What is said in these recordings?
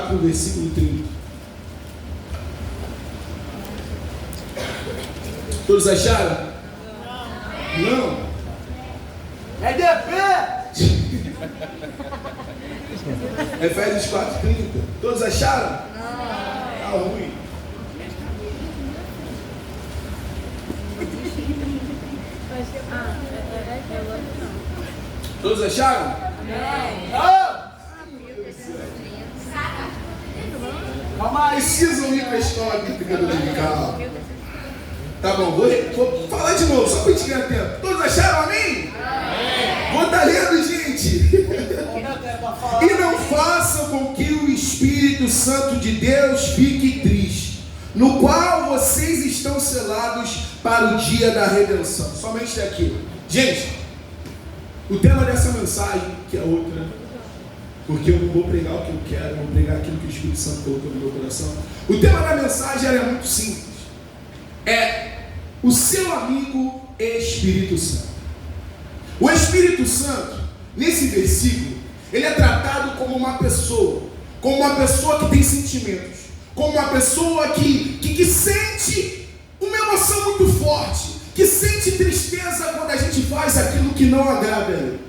para o versículo 30. Todos acharam? Não. É de pé! Efésios 4:30. Todos acharam? Tá ruim. Todos acharam? Não! Calma aí. Precisam ir para a escola bíblica dominical. Tá bom, vou falar de novo, só para a gente ganhar tempo. Todos acharam, amém? Vou estar lendo, gente. E não façam com que o Espírito Santo de Deus fique triste, no qual vocês estão selados para o dia da redenção. Somente aqui. Gente, o tema dessa mensagem, que é outra, porque eu não vou pregar o que eu quero, eu vou pregar aquilo que o Espírito Santo colocou no meu coração. O tema da mensagem é muito simples. É o seu amigo Espírito Santo. O Espírito Santo, nesse versículo, ele é tratado como uma pessoa que tem sentimentos, como uma pessoa que sente uma emoção muito forte, que sente tristeza quando a gente faz aquilo que não agrada a ele,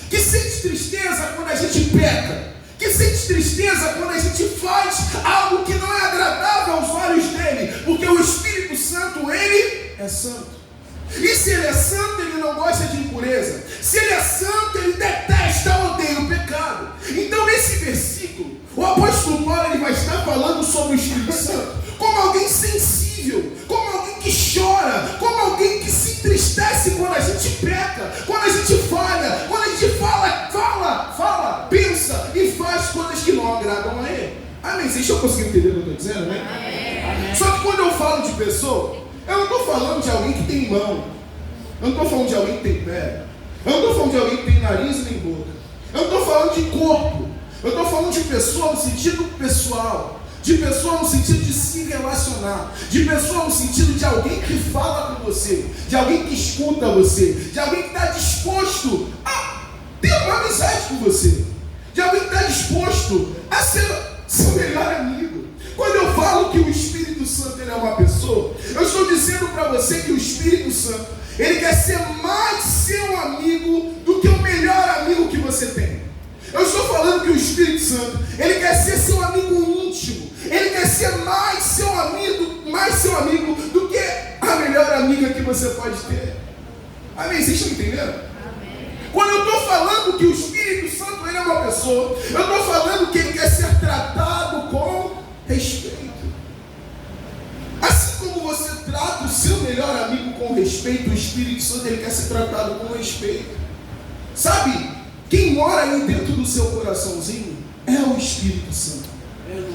que sente tristeza quando a gente peca, que sente tristeza quando a gente faz algo que não é agradável aos olhos dele, porque o Espírito Santo, ele é santo. E se ele é santo, ele não gosta de impureza. Se ele é santo, ele detesta, odeia o pecado. Então, nesse versículo, o apóstolo Paulo ele vai estar falando sobre o Espírito Santo como alguém sensível, como alguém que chora, como alguém que se entristece quando a gente peca, quando a gente falha, quando a gente fala, pensa e faz coisas que não agradam a ele. Amém? Vocês estão conseguindo entender o que eu estou dizendo, né? Amém. Só que quando eu falo de pessoa, eu não estou falando de alguém que tem mão, eu não estou falando de alguém que tem pé, eu não estou falando de alguém que tem nariz nem boca, eu não estou falando de corpo, eu estou falando de pessoa no sentido pessoal, de pessoa no sentido de se relacionar, de pessoa no sentido de alguém que fala com você, de alguém que escuta você, de alguém que está disposto a ter uma amizade com você, de alguém que está disposto a ser seu melhor amigo. Quando eu falo que o Espírito Santo ele é uma pessoa, eu estou dizendo para você que o Espírito Santo ele quer ser mais seu amigo do que o melhor amigo que você tem. Eu estou falando que o Espírito Santo ele quer ser seu amigo íntimo, ele quer ser mais seu amigo do que a melhor amiga que você pode ter. Amém? Vocês estão entendendo? Amém. Quando eu estou falando que o Espírito Santo ele é uma pessoa, eu estou falando que ele quer ser tratado com respeito. Assim como você trata o seu melhor amigo com respeito, o Espírito Santo ele quer ser tratado com respeito. Sabe, quem mora aí dentro do seu coraçãozinho é o Espírito Santo.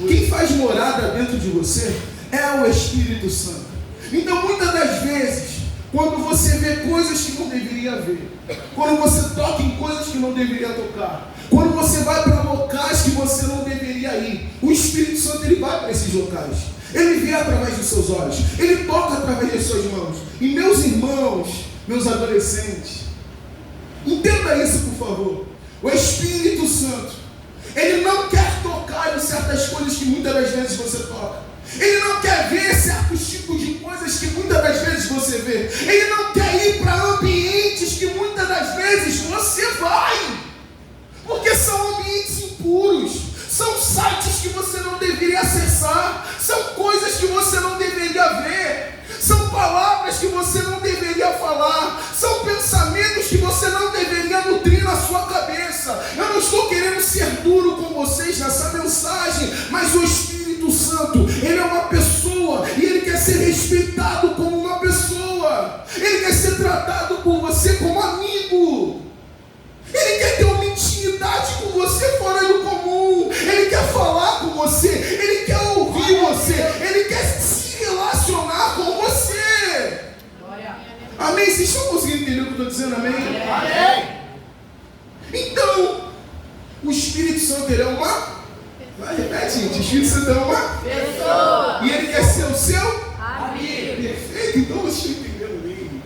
Quem faz morada dentro de você é o Espírito Santo. Então muitas das vezes, quando você vê coisas que não deveria ver, quando você toca em coisas que não deveria tocar, quando você vai para locais que você não deveria ir, o Espírito Santo ele vai para esses locais. Ele vê através dos seus olhos, ele toca através das suas mãos. E meus irmãos, meus adolescentes, entenda isso por favor. O Espírito Santo, ele não quer tocar em certas coisas que muitas das vezes você toca. Ele não quer ver certos tipos de coisas que muitas das vezes você vê. Ele não quer ir para ambientes que muitas das vezes você vai. Porque são ambientes impuros. São sites que você não deveria acessar. São coisas que você não deveria ver. São palavras que você não deveria falar. São pensamentos que você não deveria nutrir na sua cabeça. Eu não estou querendo ser duro com vocês nessa mensagem, mas o Espírito Santo, ele é uma pessoa e ele quer ser respeitado como uma pessoa. Ele quer ser tratado por você como amigo. Ele quer ter uma intimidade com você fora do comum. Ele quer falar com você. Ele quer ouvir você. Ele quer se relacionar com você. Amém? Vocês estão conseguindo entender o que eu estou dizendo? Amém? Amém. Então, o Espírito Santo ele é uma... Vai, repete, gente. O Espírito Santo é uma pessoa. E ele quer ser o seu amigo. Perfeito. Então vocês estão entendendo bem.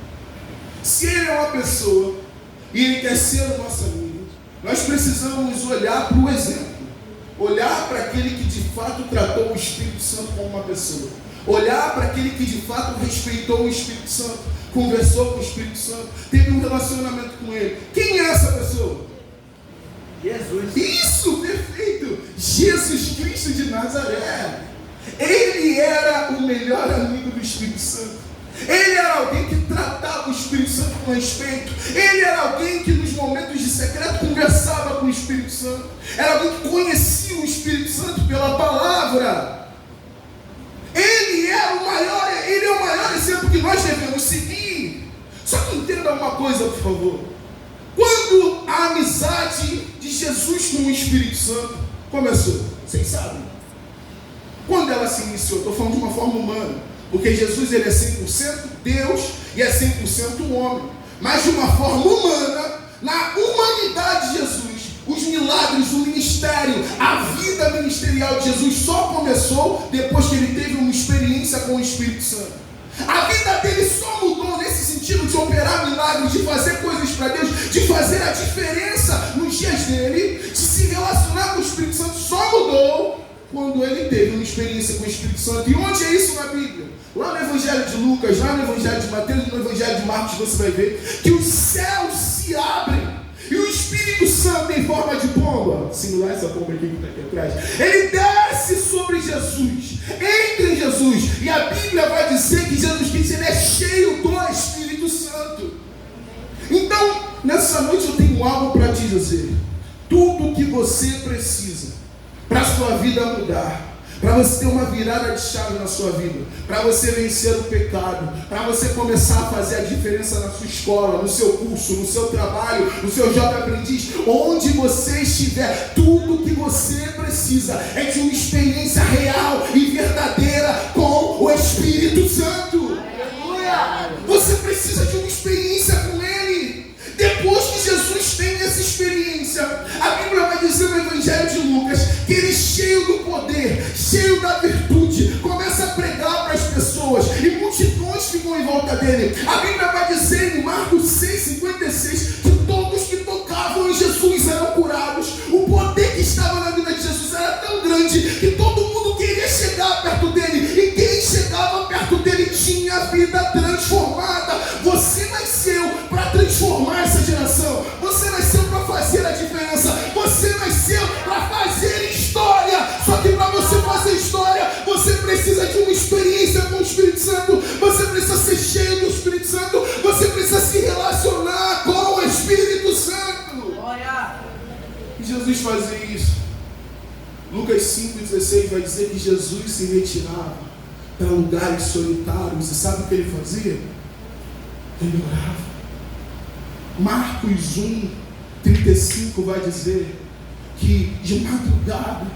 Se ele é uma pessoa e ele quer ser o nosso amigo, nós precisamos olhar para o exemplo. olhar para aquele que de fato tratou o Espírito Santo como uma pessoa, olhar para aquele que de fato respeitou o Espírito Santo, conversou com o Espírito Santo, teve um relacionamento com ele. Quem é essa pessoa? Jesus. Isso, perfeito! Jesus Cristo de Nazaré. Ele era o melhor amigo do Espírito Santo. Ele era alguém que tratava o Espírito Santo com respeito. Ele era alguém que nos momentos de secreto conversava com o Espírito Santo. Era alguém que conhecia o Espírito Santo pela palavra. Ele é o maior exemplo que nós devemos seguir. Só que entenda uma coisa, por favor. Quando a amizade de Jesus com o Espírito Santo começou, vocês sabem. Quando ela se iniciou, estou falando de uma forma humana, porque Jesus ele é 100% Deus e é 100% homem. Mas de uma forma humana, na humanidade de Jesus, os milagres, o ministério, a vida ministerial de Jesus só começou depois que ele teve uma experiência com o Espírito Santo. A vida dele só mudou nesse sentido de operar milagres, de fazer coisas para Deus, de fazer a diferença nos dias dele, de se relacionar com o Espírito Santo, só mudou quando ele teve uma experiência com o Espírito Santo. E onde é isso na Bíblia? Lá no Evangelho de Lucas, lá no Evangelho de Mateus e no Evangelho de Marcos você vai ver que os céus se abrem e o Espírito Santo em forma de pomba, simular essa pomba aqui que está aqui atrás, ele desce sobre Jesus, entra em Jesus, e a Bíblia vai dizer que Jesus Cristo ele é cheio do Espírito Santo. Então, nessa noite eu tenho algo para te dizer. Tudo que você precisa para a sua vida mudar, para você ter uma virada de chave na sua vida, para você vencer o pecado, para você começar a fazer a diferença na sua escola, no seu curso, no seu trabalho, no seu jovem aprendiz, onde você estiver, tudo que você precisa é de uma experiência real e verdadeira com o Espírito Santo. Aleluia! Você precisa de uma experiência com Ele. Depois que Jesus tem essa experiência, a Bíblia vai dizer no Evangelho de Lucas que ele, cheio do poder, cheio da virtude, começa a pregar para as pessoas e multidões ficam em volta dele. A Bíblia vai dizer em Marcos 6,56 que todos que tocavam em Jesus eram curados. O poder que estava na vida de Jesus era tão grande que todo mundo queria chegar perto dele, e quem chegava perto dele tinha a vida transformada. Você nasceu para transformar essa geração. Você nasceu para fazer a diferença. Você nasceu para fazer história. Só que para você fazer história, você precisa de uma experiência com o Espírito Santo. Você precisa ser cheio do Espírito Santo. Você precisa se relacionar com o Espírito Santo. Glória. E Jesus fazia isso. Lucas 5,16 vai dizer que Jesus se retirava para lugares solitários. E sabe o que ele fazia? Ele orava. Marcos 1,35 vai dizer que de madrugada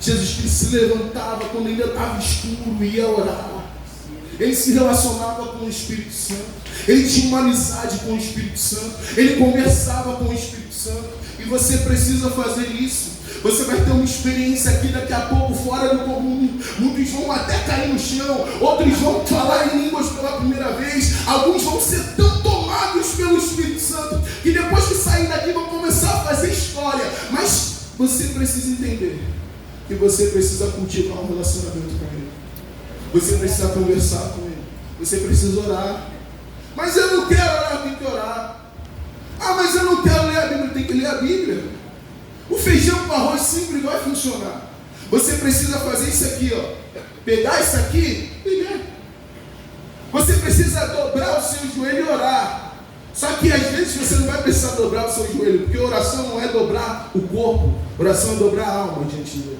Jesus Cristo se levantava quando ainda estava escuro e ia orar. Ele se relacionava com o Espírito Santo. Ele tinha uma amizade com o Espírito Santo. Ele conversava com o Espírito Santo. E você precisa fazer isso. Você vai ter uma experiência aqui daqui a pouco fora do comum. Muitos vão até cair no chão. Outros vão falar em línguas pela primeira vez. Alguns vão ser tão tomados pelo Espírito Santo que depois que sair daqui vão começar a fazer história. Mas você precisa entender que você precisa cultivar um relacionamento com Ele. Você precisa conversar com Ele. Você precisa orar. Mas eu não quero orar, tem que orar. Ah, mas eu não quero ler a Bíblia, tem que ler a Bíblia. O feijão com arroz sempre vai funcionar. Você precisa fazer isso aqui, ó. Pegar isso aqui e ler. Você precisa dobrar o seu joelho e orar. Só que às vezes você não vai precisar dobrar o seu joelho, porque oração não é dobrar o corpo, oração é dobrar a alma diante de Deus.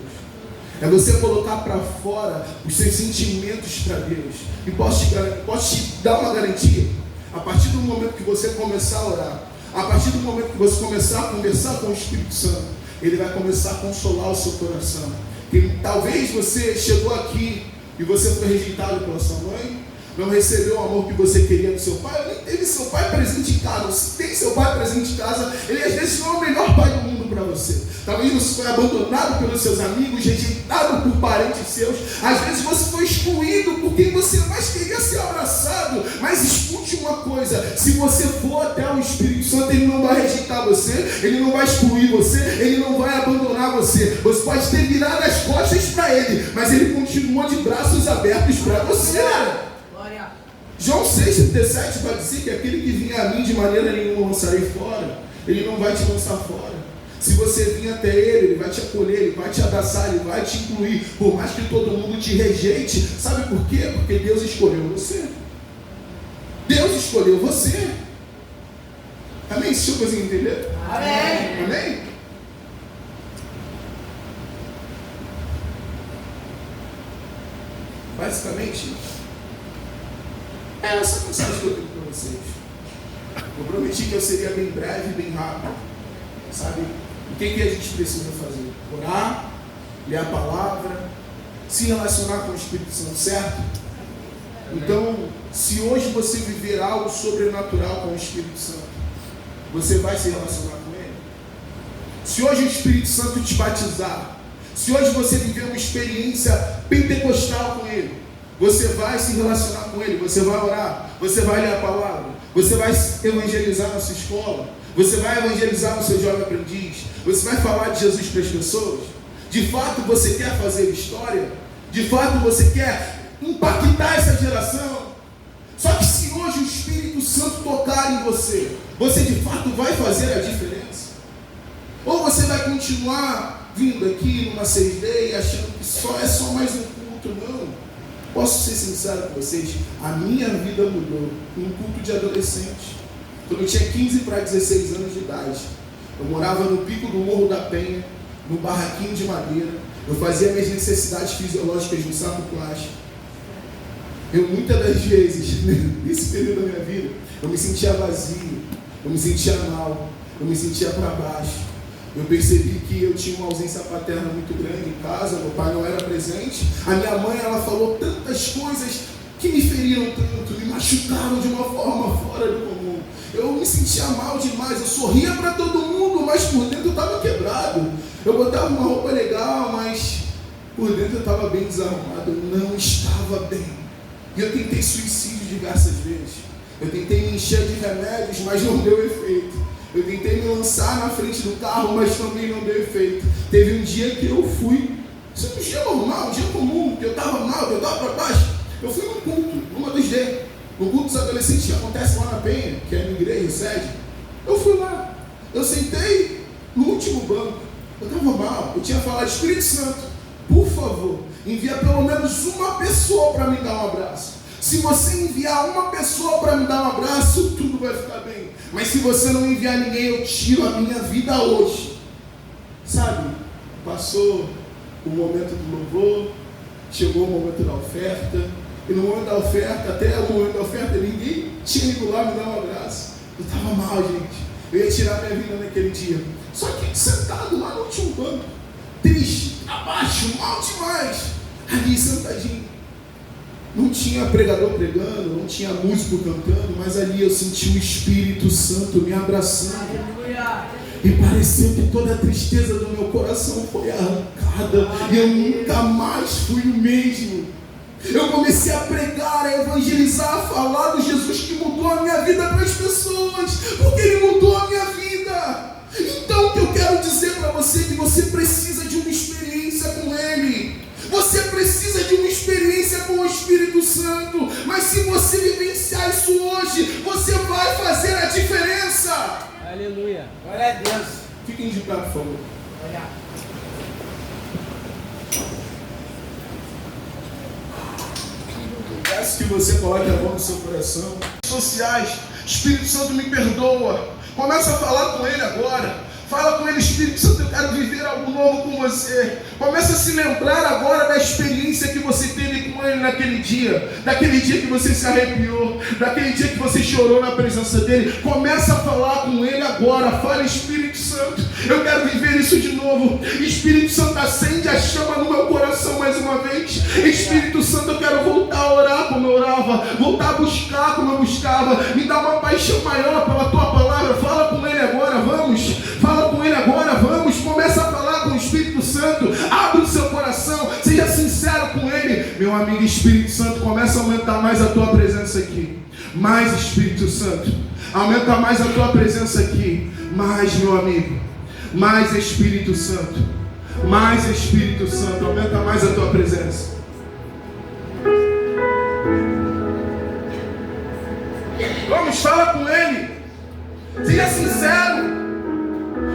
É você colocar para fora os seus sentimentos para Deus. E posso te dar uma garantia. A partir do momento que você começar a orar, a partir do momento que você começar a conversar com o Espírito Santo, Ele vai começar a consolar o seu coração. E talvez você chegou aqui e você foi rejeitado pela sua mãe, não recebeu o amor que você queria do seu pai, nem teve seu pai presente em casa. Se tem seu pai presente em casa, ele às vezes não é o melhor pai do mundo para você. você. Talvez você foi abandonado pelos seus amigos, rejeitado por parentes seus. Às vezes você foi excluído por quem você mais queria ser abraçado. Mas escute uma coisa: se você for até o Espírito Santo, Ele não vai rejeitar você, Ele não vai excluir você, Ele não vai abandonar você. Você pode ter virado as costas para Ele, mas Ele continua de braços abertos para você. João 6,37 vai dizer que aquele que vinha a mim de maneira nenhuma lançarei fora. Ele não vai te lançar fora. Se você vir até Ele vai te acolher, Ele vai te abraçar, Ele vai te incluir. Por mais que todo mundo te rejeite. Sabe por quê? Porque Deus escolheu você. Deus escolheu você. Amém? Deixa eu conseguir entender? Amém. Amém? Basicamente, é essa mensagem que eu tenho para vocês. Eu prometi que eu seria bem breve e bem rápido. Sabe? O que a gente precisa fazer? Orar, ler a palavra, se relacionar com o Espírito Santo, certo? Então, se hoje você viver algo sobrenatural com o Espírito Santo, você vai se relacionar com Ele? Se hoje o Espírito Santo te batizar, se hoje você viver uma experiência pentecostal com Ele, você vai se relacionar com Ele, você vai orar, você vai ler a palavra, você vai evangelizar na sua escola, você vai evangelizar no seu jovem aprendiz, você vai falar de Jesus para as pessoas. De fato você quer fazer história? De fato você quer impactar essa geração? Só que se hoje o Espírito Santo tocar em você, você de fato vai fazer a diferença? Ou você vai continuar vindo aqui numa 6D e achando que é só mais um culto? Não. Posso ser sincero com vocês? A minha vida mudou em um culto de adolescente. Quando eu tinha 15 para 16 anos de idade, eu morava no pico do Morro da Penha, num barraquinho de madeira. Eu fazia minhas necessidades fisiológicas no saco plástico. Eu muitas das vezes, nesse período da minha vida, eu me sentia vazio, eu me sentia mal, eu me sentia para baixo. Eu percebi que eu tinha uma ausência paterna muito grande em casa, meu pai não era presente. A minha mãe, ela falou tantas coisas que me feriram tanto, me machucaram de uma forma fora do comum. Eu me sentia mal demais, eu sorria para todo mundo, mas por dentro eu estava quebrado. Eu botava uma roupa legal, mas por dentro eu estava bem desarrumado, eu não estava bem. E eu tentei suicídio diversas vezes. Eu tentei me encher de remédios, mas não deu efeito. Eu tentei me lançar na frente do carro, mas também não deu efeito. Teve um dia que eu fui, isso é um dia normal, um dia comum, que eu estava mal, que eu estava para baixo. Eu fui num culto, numa 2D, no culto dos adolescentes que acontece lá na Penha, que é a minha igreja, sede. Eu fui lá, eu sentei no último banco, eu estava mal, eu tinha falado: Espírito Santo, por favor, envia pelo menos uma pessoa para me dar um abraço. Se você enviar uma pessoa para me dar um abraço, tudo vai ficar bem. Mas se você não enviar ninguém, eu tiro a minha vida hoje. Sabe? Passou o momento do louvor, chegou o momento da oferta. E no momento da oferta, até o momento da oferta, ninguém tinha ido lá me dar um abraço. Eu estava mal, gente. Eu ia tirar minha vida naquele dia. Só que sentado lá no último banco, triste, abaixo, mal demais, ali sentadinho. Não tinha pregador pregando, não tinha músico cantando, mas ali eu senti o Espírito Santo me abraçando. Aleluia. E pareceu que toda a tristeza do meu coração foi arrancada. E eu nunca mais fui o mesmo. Eu comecei a pregar, a evangelizar, a falar do Jesus que mudou a minha vida para as pessoas, porque Ele mudou a minha vida. Então o que eu quero dizer para você é que você precisa de uma experiência com Ele. Você precisa de uma experiência com o Espírito Santo. Mas se você vivenciar isso hoje, você vai fazer a diferença. Aleluia. Glória a Deus. Fiquem de pé, por favor. Olha. Peço que você coloque a mão no seu coração. Sociais, Espírito Santo me perdoa. Começa a falar com Ele agora. Fala com Ele: Espírito Santo, eu quero viver algo novo com você. Começa a se lembrar agora da experiência que você teve com Ele naquele dia. Daquele dia que você se arrepiou. Daquele dia que você chorou na presença dEle. Começa a falar com Ele agora. Fala: Espírito Santo, eu quero viver isso de novo. Espírito Santo, acende a chama no meu coração mais uma vez. Espírito Santo, eu quero voltar a orar como eu orava. Voltar a buscar como eu buscava. Me dá uma paixão maior pela Tua palavra. Fala com Ele agora, vamos. Fala com Ele agora, vamos. amigo Espírito Santo, começa a aumentar mais a tua presença aqui. Mais Espírito Santo, aumenta mais a tua presença aqui. Mais, meu amigo, mais Espírito Santo, mais Espírito Santo, aumenta mais a tua presença. Vamos, fala com Ele, seja sincero,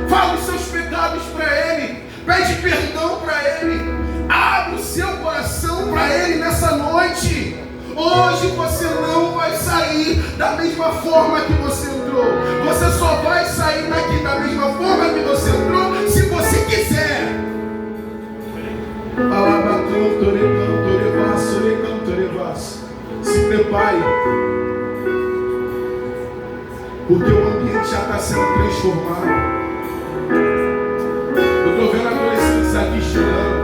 fala os seus pecados para Ele, pede perdão para Ele, abre o seu coração para Ele nessa noite. Hoje você não vai sair da mesma forma que você entrou. Você só vai sair daqui da mesma forma que você entrou se você quiser. Se prepare, porque o ambiente já está sendo transformado. Eu estou vendo adolescentes aqui chorando.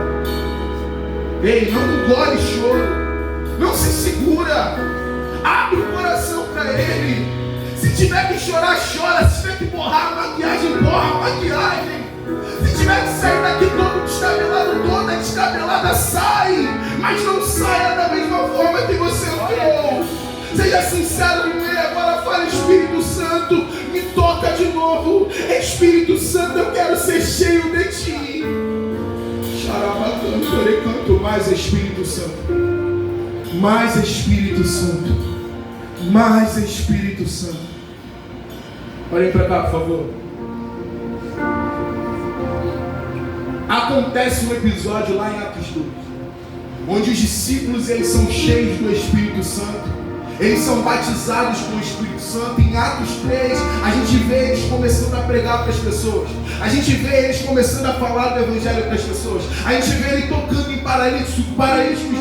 Ei, não engole choro. Não se segura. Abre o coração para Ele. Se tiver que chorar, chora. Se tiver que borrar a maquiagem, borra a maquiagem. Se tiver que sair daqui todo descabelado, toda descabelada, sai. Mas não saia da mesma forma que você entrou. Seja sincero com Ele. Agora fala: Espírito Santo, me toca de novo. Espírito Santo, eu quero ser cheio de Ti. Canto mais Espírito Santo. Mais Espírito Santo. Mais Espírito Santo. Olhem para cá, por favor. Acontece um episódio lá em Atos 2, onde os discípulos eles são cheios do Espírito Santo. Eles são batizados com o Espírito Santo. Em Atos 3, a gente vê eles começando a pregar para as pessoas. A gente vê eles começando a falar do Evangelho para as pessoas. A gente vê eles tocando em paralíticos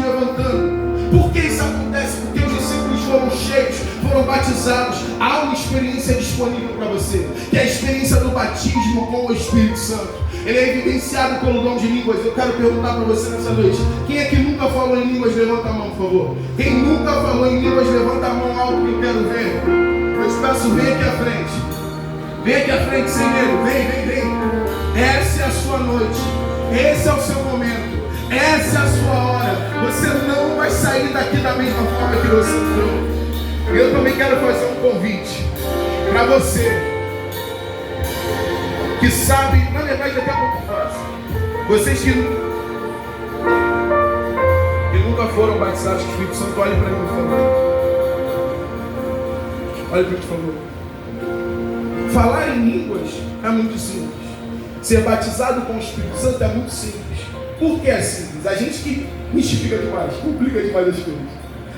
levantando. Por que isso acontece? Porque os discípulos foram cheios, foram batizados. Há uma experiência disponível para você, que é a experiência do batismo com o Espírito Santo. Ele é evidenciado pelo dom de línguas. Eu quero perguntar para você nessa noite: quem é que nunca falou em línguas? Levanta a mão, por favor. Quem nunca falou em línguas, levanta a mão alto que eu quero ver. Eu te peço, vem aqui à frente. Vem aqui à frente, sem medo. Vem. Essa é a sua noite. Esse é o seu momento. Essa é a sua hora. Você não vai sair daqui da mesma forma que você entrou. Eu também quero fazer um convite para você que sabe, na verdade até pouco fácil. Vocês que nunca foram batizados com o Espírito Santo, olhem para mim, por favor. Olhem para mim, por favor. Falar em línguas é muito simples. Ser batizado com o Espírito Santo é muito simples. Por que é simples? A gente que mistifica demais, complica demais as coisas.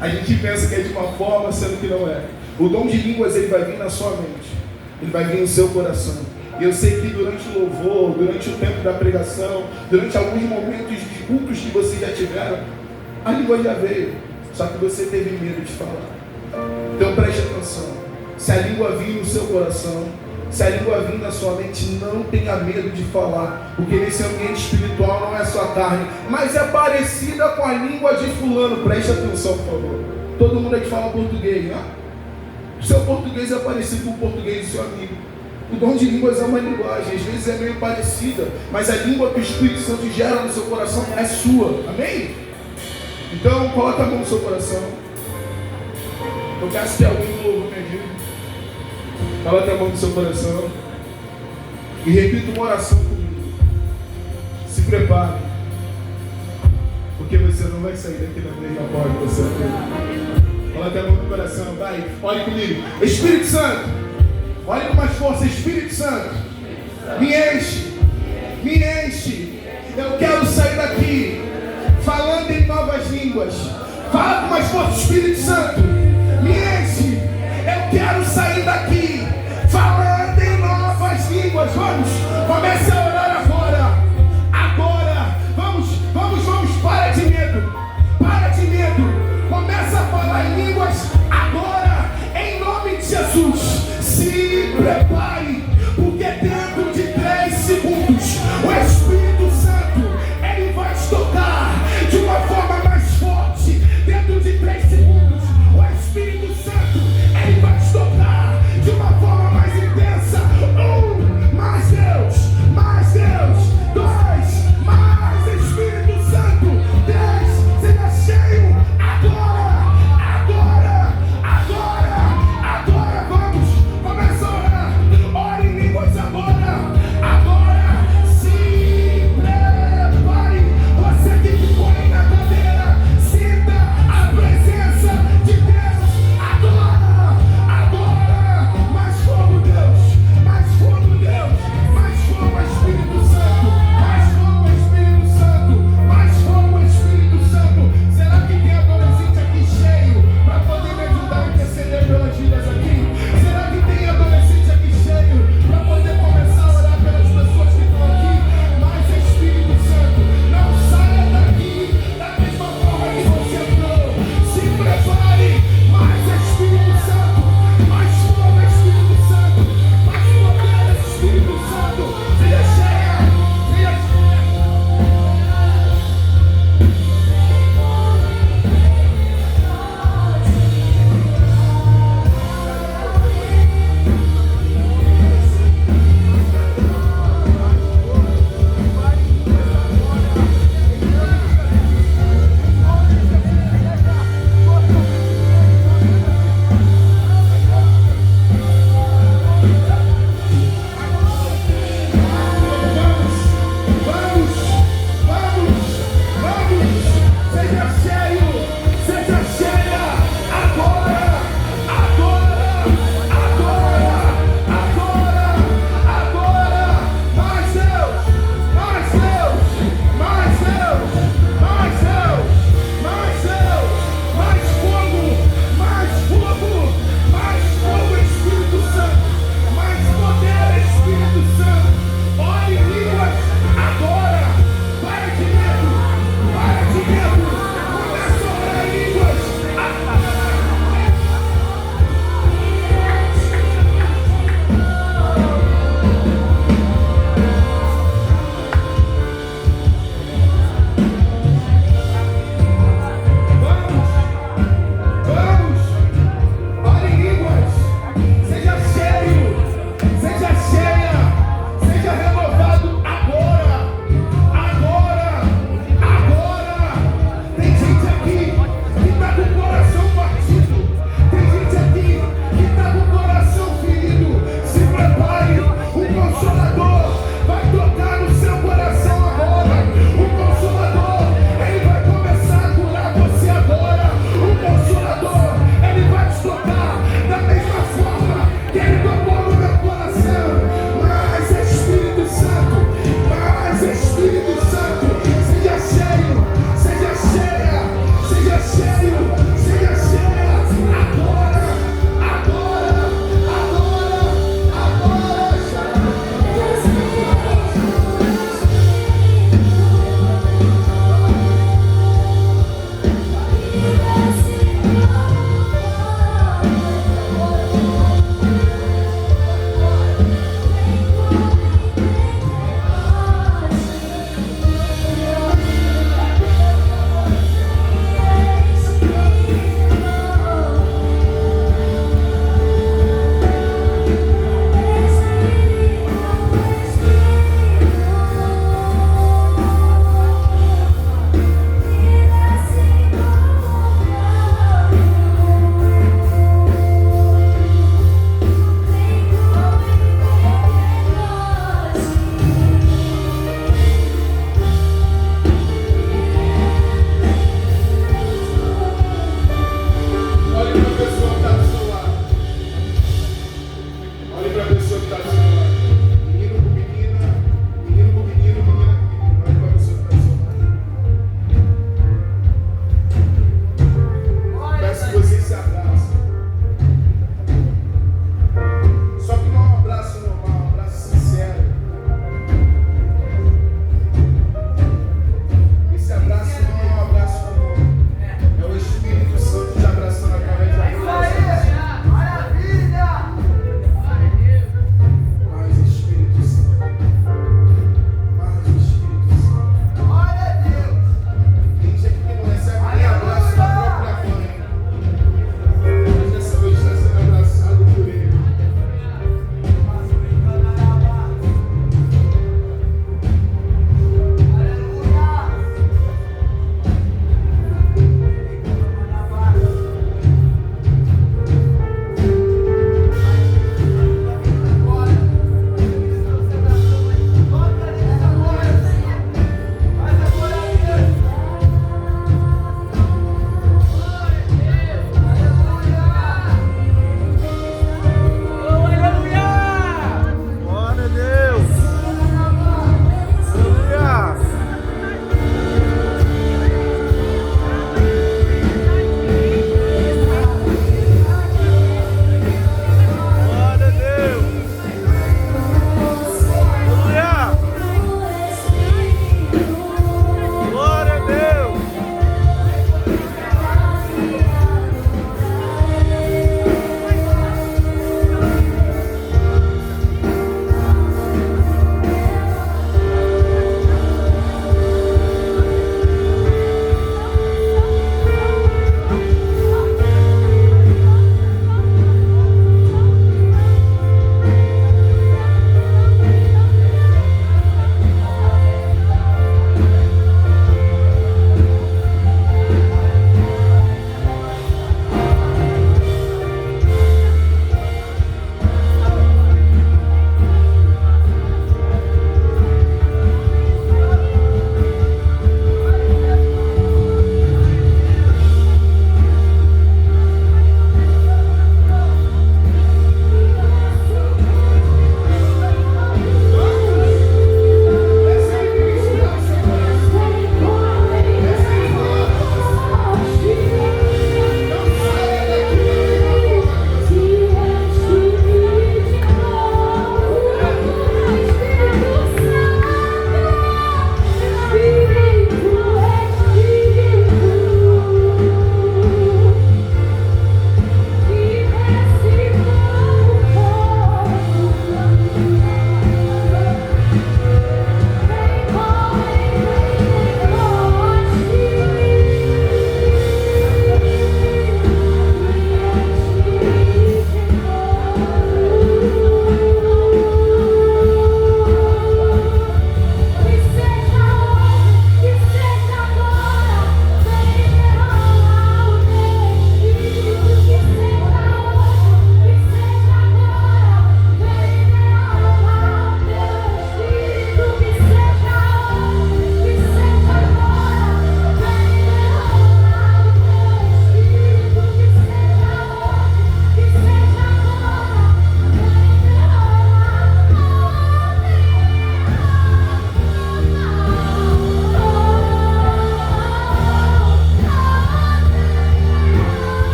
A gente pensa que é de uma forma, sendo que não é. O dom de línguas ele vai vir na sua mente. Ele vai vir no seu coração. E eu sei que durante o louvor, durante o tempo da pregação, durante alguns momentos de cultos que vocês já tiveram, a língua já veio. Só que você teve medo de falar. Então preste atenção. Se a língua vir no seu coração, se a língua vir na sua mente, não tenha medo de falar, porque nesse ambiente espiritual não é sua carne, mas é parecida com a língua de fulano. Preste atenção, por favor. Todo mundo aqui fala português, né? O seu português é parecido com o português do seu amigo. O dom de línguas é uma linguagem, às vezes é meio parecida, mas a língua que o Espírito Santo gera no seu coração é sua. Amém? Então coloca a mão no seu coração. Eu peço que alguém do louvor me ajude. Coloque a mão no seu coração e repita uma oração comigo. Se prepare, porque você não vai sair daqui da mesma forma que você entrou. Coloque a mão no coração, vai, olhe comigo. Espírito Santo, olhe com mais força. Espírito Santo, me enche, me enche. Eu quero sair daqui falando em novas línguas. Fala com mais força, Espírito Santo, me enche. Eu quero sair daqui falando em novas línguas. Vamos, comece a orar agora. Agora, vamos, para de medo. Para de medo. Começa a falar em línguas agora, em nome de Jesus. Se prepare, porque dentro de 3 segundos o Espírito Santo ele vai te tocar de uma forma mais forte. Dentro de 3 segundos o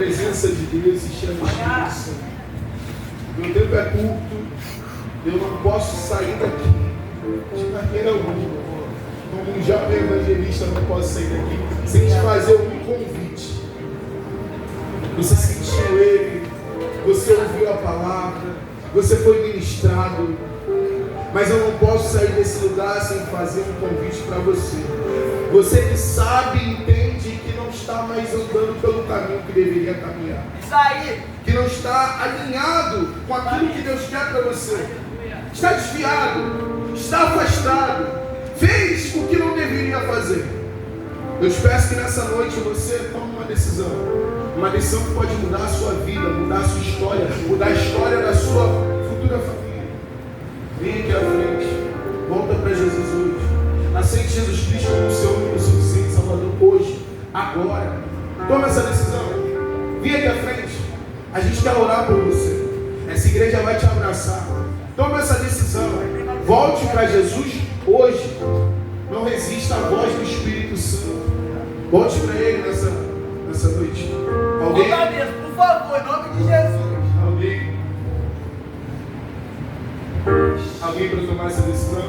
presença de Deus se chama Espírito Santo. Meu tempo é curto, eu não posso sair daqui de maneira alguma. Como um jovem evangelista, não posso sair daqui sem te fazer um convite. Você sentiu Ele, você ouviu a palavra, você foi ministrado, mas eu não posso sair desse lugar sem fazer um convite para você. Você que sabe e entende que não está mais andando pelo caminho que deveria caminhar. Isso aí. Que não está alinhado com aquilo que Deus quer para você. Está desviado, está afastado, fez o que não deveria fazer. Eu peço que nessa noite você tome uma decisão. Uma decisão que pode mudar a sua vida, mudar a sua história, mudar a história da sua futura família. Vem aqui à frente, volta para Jesus hoje. Aceite Jesus Cristo como seu único suficiente Salvador hoje, agora. Toma essa decisão. Vem aqui à frente. A gente quer orar por você. Essa igreja vai te abraçar. Toma essa decisão. Volte para Jesus hoje. Não resista à voz do Espírito Santo. Volte para Ele nessa noite. Alguém? Por favor, em nome de Jesus. Alguém? Alguém para tomar essa decisão?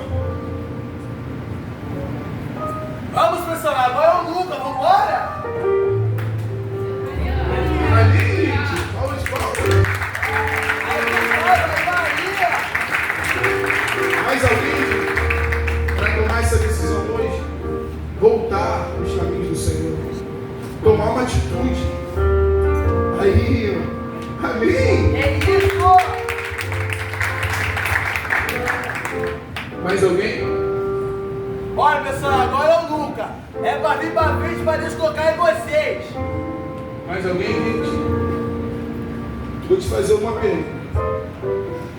Vamos, pessoal, agora é o Lucas, vamos embora? Ali, gente, palmas de palmas. Mais alguém para tomar essa decisão hoje? Voltar nos caminhos do Senhor. Tomar uma atitude. Aí, amém. É isso. Mais alguém? Bora, pessoal, agora é o Lucas. É pra vir pra frente pra Deus tocar em vocês. Mais alguém, gente? Vou te fazer uma pergunta.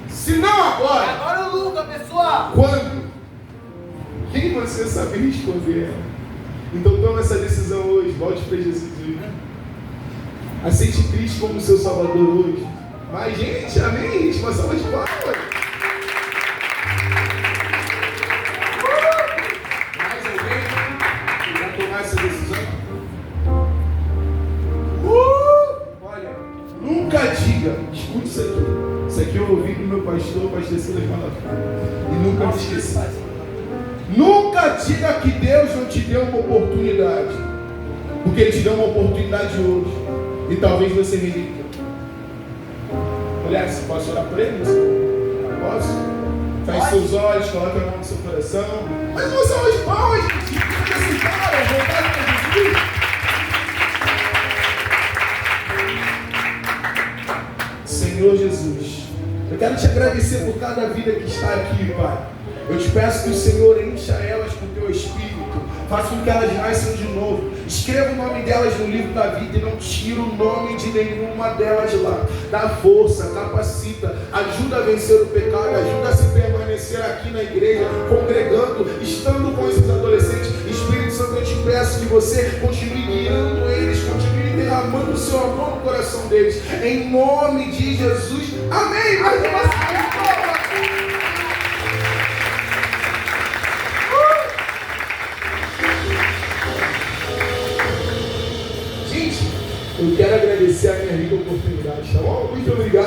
Se não agora, Agora é o Lucas, pessoal. quando? Quem você sabe responder? Então toma essa decisão hoje. Volte para Jesus hoje. Aceite Cristo como seu Salvador hoje. Mas, gente, amém, gente. Uma salva de palmas. Mais alguém vai tomar essa decisão? Olha, nunca diga, escute isso aqui. Isso aqui eu ouvi do meu pastor Silas Malafaia. E nunca me esqueci. Nunca diga que Deus não te deu uma oportunidade. Porque Ele te deu uma oportunidade hoje. E talvez você rejeitou. Mulher, você pode orar por ele? Posso? Feche seus olhos, coloque a mão no seu coração. Mas uma salva de palmas, gente. Esse cara, voltado para Jesus. Senhor Jesus, eu quero te agradecer por cada vida que está aqui, Pai. Eu te peço que o Senhor encha elas com o teu Espírito. Faça com que elas nasçam de novo. Escreva o nome delas no livro da vida e não tira o nome de nenhuma delas lá. Dá força, capacita, ajuda a vencer o pecado, ajuda a se permanecer aqui na igreja, congregando, estando com esses adolescentes. Espírito Santo, eu te peço que você continue guiando eles, continue derramando o seu amor no coração deles. Em nome de Jesus. Amém. Mais uma salva de palmas. Eu quero agradecer a minha rica oportunidade, tá bom? Muito obrigado.